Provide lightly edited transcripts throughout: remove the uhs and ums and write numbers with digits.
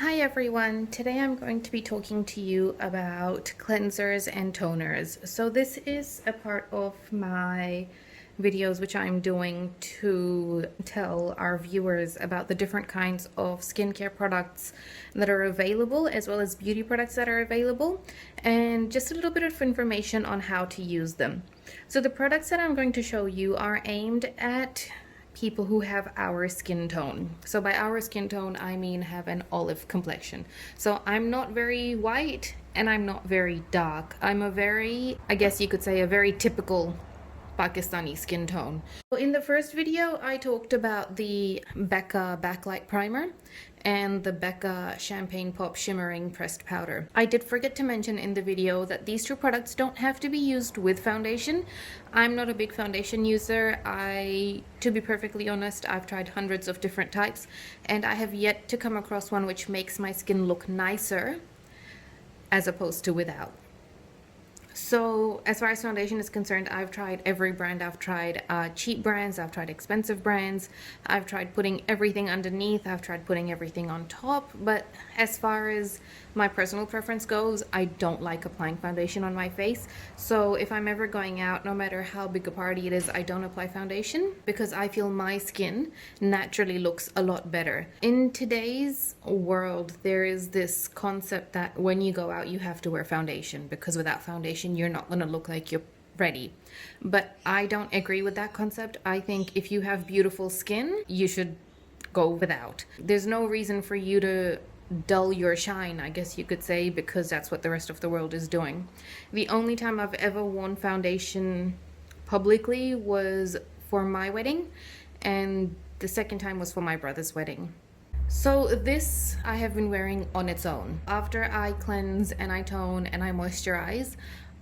Hi everyone, today I'm going to be talking to you about cleansers and toners. So this is a part of my videos which I'm doing to tell our viewers about the different kinds of skincare products that are available, as well as beauty products that are available, and just a little bit of information on how to use them. So the products that I'm going to show you are aimed at people who have our skin tone. So by our skin tone, I mean have an olive complexion. So I'm not very white and I'm not very dark. I'm a very, I guess you could say, a very typical Pakistani skin tone. So in the first video, I talked about the Becca Backlight Primer and the Becca Champagne Pop Shimmering Pressed Powder. I did forget to mention in the video that these two products don't have to be used with foundation. I'm not a big foundation user. To be perfectly honest, I've tried hundreds of different types and I have yet to come across one which makes my skin look nicer as opposed to without. So as far as foundation is concerned, I've tried every brand. I've tried cheap brands, I've tried expensive brands, I've tried putting everything underneath, I've tried putting everything on top. But as far as my personal preference goes, I don't like applying foundation on my face. So if I'm ever going out, no matter how big a party it is, I don't apply foundation because I feel my skin naturally looks a lot better. In today's world, there is this concept that when you go out, you have to wear foundation because without foundation, you're not going to look like you're ready. But I don't agree with that concept. I think if you have beautiful skin, you should go without. There's no reason for you to dull your shine, I guess you could say, because that's what the rest of the world is doing. The only time I've ever worn foundation publicly was for my wedding, and the second time was for my brother's wedding. So this I have been wearing on its own. After I cleanse and I tone and I moisturize,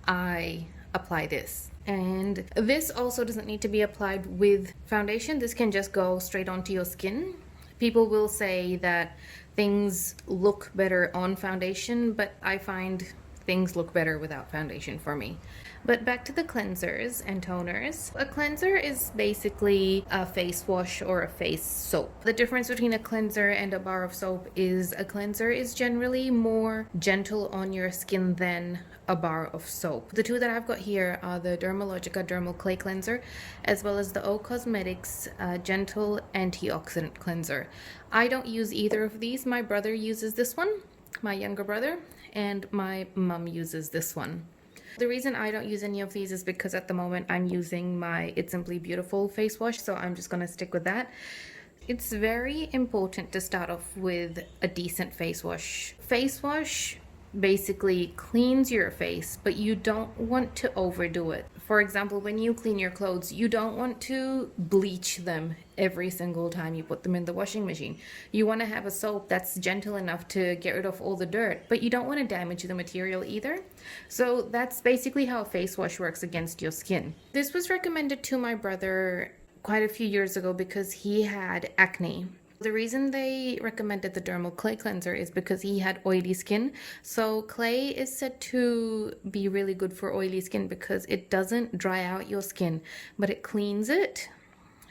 I apply this. And this also doesn't need to be applied with foundation. This can just go straight onto your skin. People will say that things look better on foundation, but I find things look better without foundation for me. But back to the cleansers and toners. A cleanser is basically a face wash or a face soap. The difference between a cleanser and a bar of soap is a cleanser is generally more gentle on your skin than a bar of soap. The two that I've got here are the Dermalogica Dermal Clay Cleanser as well as the Cosmedics Gentle Antioxidant Cleanser. I don't use either of these. My brother uses this one, my younger brother, and my mum uses this one. The reason I don't use any of these is because at the moment I'm using my It's Simply Beautiful face wash, so I'm just going to stick with that. It's very important to start off with a decent face wash. Face wash basically cleans your face, but you don't want to overdo it. For example, when you clean your clothes, you don't want to bleach them every single time you put them in the washing machine. You want to have a soap that's gentle enough to get rid of all the dirt, but you don't want to damage the material either. So that's basically how a face wash works against your skin. This was recommended to my brother quite a few years ago because he had acne. The reason they recommended the Dermal Clay Cleanser is because he had oily skin. So clay is said to be really good for oily skin because it doesn't dry out your skin, but it cleans it.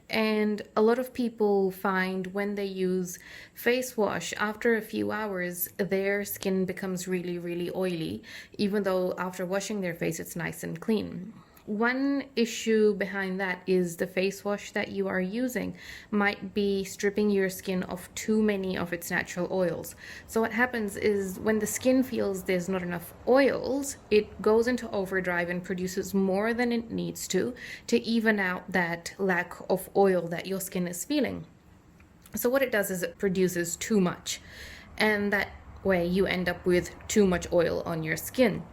And a lot of people find when they use face wash, after a few hours, their skin becomes really, really oily, even though after washing their face, it's nice and clean. One issue behind that is the face wash that you are using might be stripping your skin of too many of its natural oils. So what happens is when the skin feels there's not enough oils, it goes into overdrive and produces more than it needs to even out that lack of oil that your skin is feeling. So what it does is it produces too much, and that way you end up with too much oil on your skin.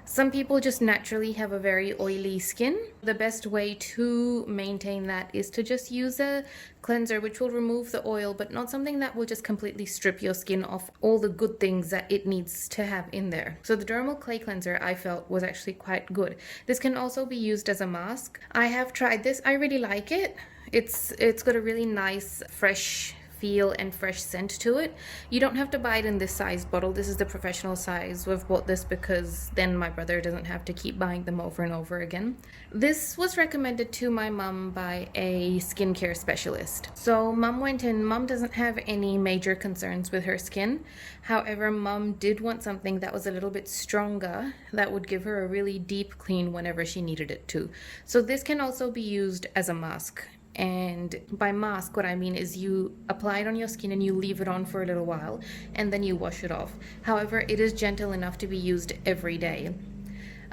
Some people just naturally have a very oily skin. The best way to maintain that is to just use a cleanser which will remove the oil, but not something that will just completely strip your skin of all the good things that it needs to have in there. So the Dermal Clay Cleanser I felt was actually quite good. This can also be used as a mask. I have tried this. I really like it. It's got a really nice, fresh feel and fresh scent to it. You don't have to buy it in this size bottle. This is the professional size. We've bought this because then my brother doesn't have to keep buying them over and over again. This was recommended to my mum by a skincare specialist. So mum went in. Mum doesn't have any major concerns with her skin. However, mum did want something that was a little bit stronger, that would give her a really deep clean whenever she needed it to. So this can also be used as a mask. And by mask, what I mean is you apply it on your skin and you leave it on for a little while and then you wash it off. However, it is gentle enough to be used every day.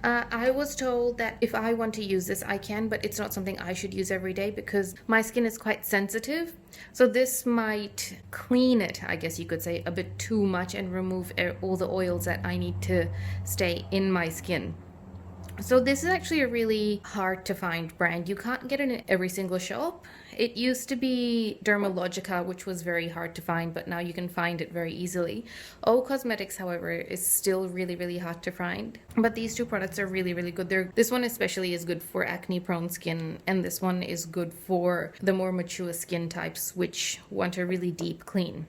I was told that if I want to use this, I can, but it's not something I should use every day because my skin is quite sensitive. So this might clean it, I guess you could say, a bit too much and remove all the oils that I need to stay in my skin. So this is actually a really hard to find brand. You can't get it in every single shop. It used to be Dermalogica, which was very hard to find, but now you can find it very easily. Cosmedics, however, is still really, really hard to find. But these two products are really, really good. This one especially is good for acne-prone skin, and this one is good for the more mature skin types, which want a really deep clean.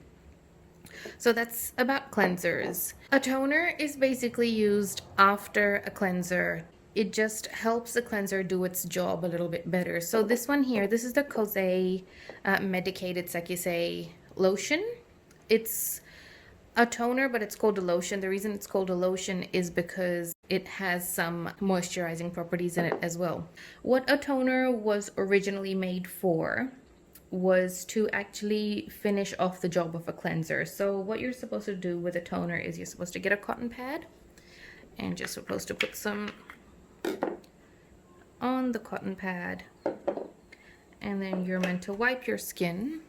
So that's about cleansers. A toner is basically used after a cleanser. It just helps the cleanser do its job a little bit better. So this one here, this is the Kose Medicated Sekkesi lotion. It's a toner, but it's called a lotion. The reason it's called a lotion is because it has some moisturizing properties in it as well. What a toner was originally made for was to actually finish off the job of a cleanser. So what you're supposed to do with a toner is you're supposed to get a cotton pad and just supposed to put some on the cotton pad, and then you're meant to wipe your skin,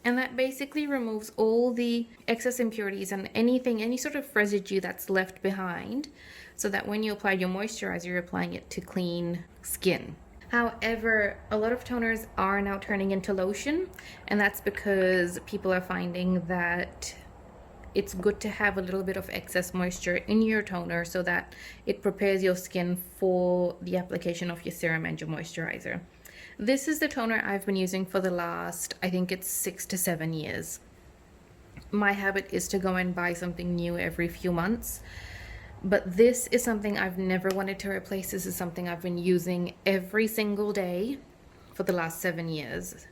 and that basically removes all the excess impurities and any sort of residue that's left behind, so that when you apply your moisturizer, you're applying it to clean skin. However, a lot of toners are now turning into lotion, and that's because people are finding that it's good to have a little bit of excess moisture in your toner so that it prepares your skin for the application of your serum and your moisturizer. This is the toner I've been using for the last, I think it's 6 to 7 years. My habit is to go and buy something new every few months, but this is something I've never wanted to replace. This is something I've been using every single day for the last 7 years.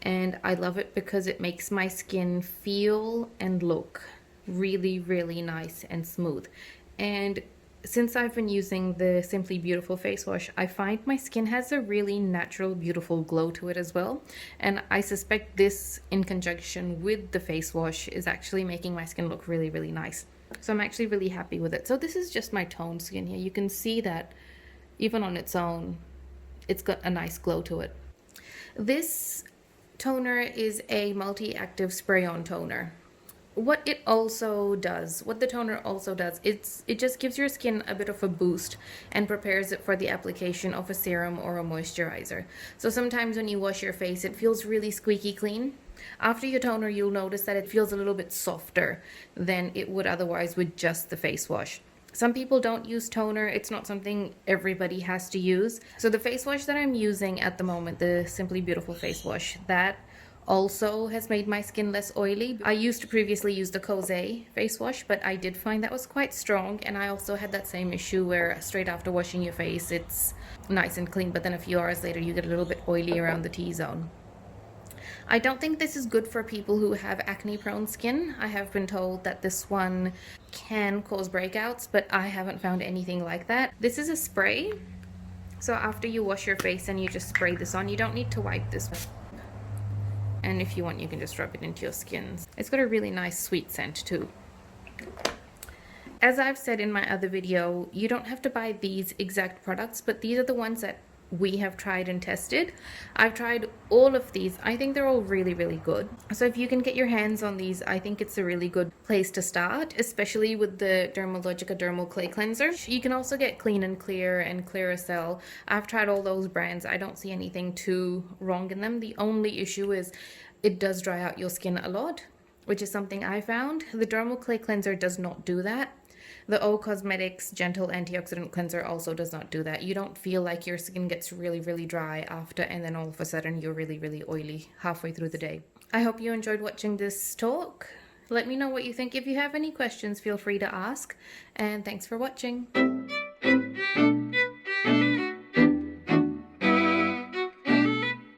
And I love it because it makes my skin feel and look really, really nice and smooth. And since I've been using the Simply Beautiful face wash, I find my skin has a really natural, beautiful glow to it as well. And I suspect this, in conjunction with the face wash, is actually making my skin look really, really nice. So I'm actually really happy with it. So this is just my toned skin here. You can see that even on its own, it's got a nice glow to it. This toner is a multi-active spray-on toner. What the toner also does, it just gives your skin a bit of a boost and prepares it for the application of a serum or a moisturizer. So sometimes when you wash your face, it feels really squeaky clean. After your toner, you'll notice that it feels a little bit softer than it would otherwise with just the face wash. Some people don't use toner. It's not something everybody has to use. So the face wash that I'm using at the moment, the Simply Beautiful face wash, that also has made my skin less oily. I used to previously use the Kose face wash, but I did find that was quite strong, and I also had that same issue where straight after washing your face, it's nice and clean, but then a few hours later you get a little bit oily around the T-zone. I don't think this is good for people who have acne-prone skin. I have been told that this one can cause breakouts, but I haven't found anything like that. This is a spray, so after you wash your face and you just spray this on, you don't need to wipe this. And if you want, you can just rub it into your skin. It's got a really nice sweet scent too. As I've said in my other video, you don't have to buy these exact products, but these are the ones that we have tried and tested. I've tried all of these. I think they're all really, really good. So if you can get your hands on these, I think it's a really good place to start, especially with the Dermalogica Dermal Clay Cleanser. You can also get Clean and Clear and Clearasil. I've tried all those brands. I don't see anything too wrong in them. The only issue is it does dry out your skin a lot, which is something I found. The Dermal Clay Cleanser does not do that. The O Cosmetics Gentle Antioxidant Cleanser also does not do that. You don't feel like your skin gets really, really dry after, and then all of a sudden you're really, really oily halfway through the day. I hope you enjoyed watching this talk. Let me know what you think. If you have any questions, feel free to ask. And thanks for watching.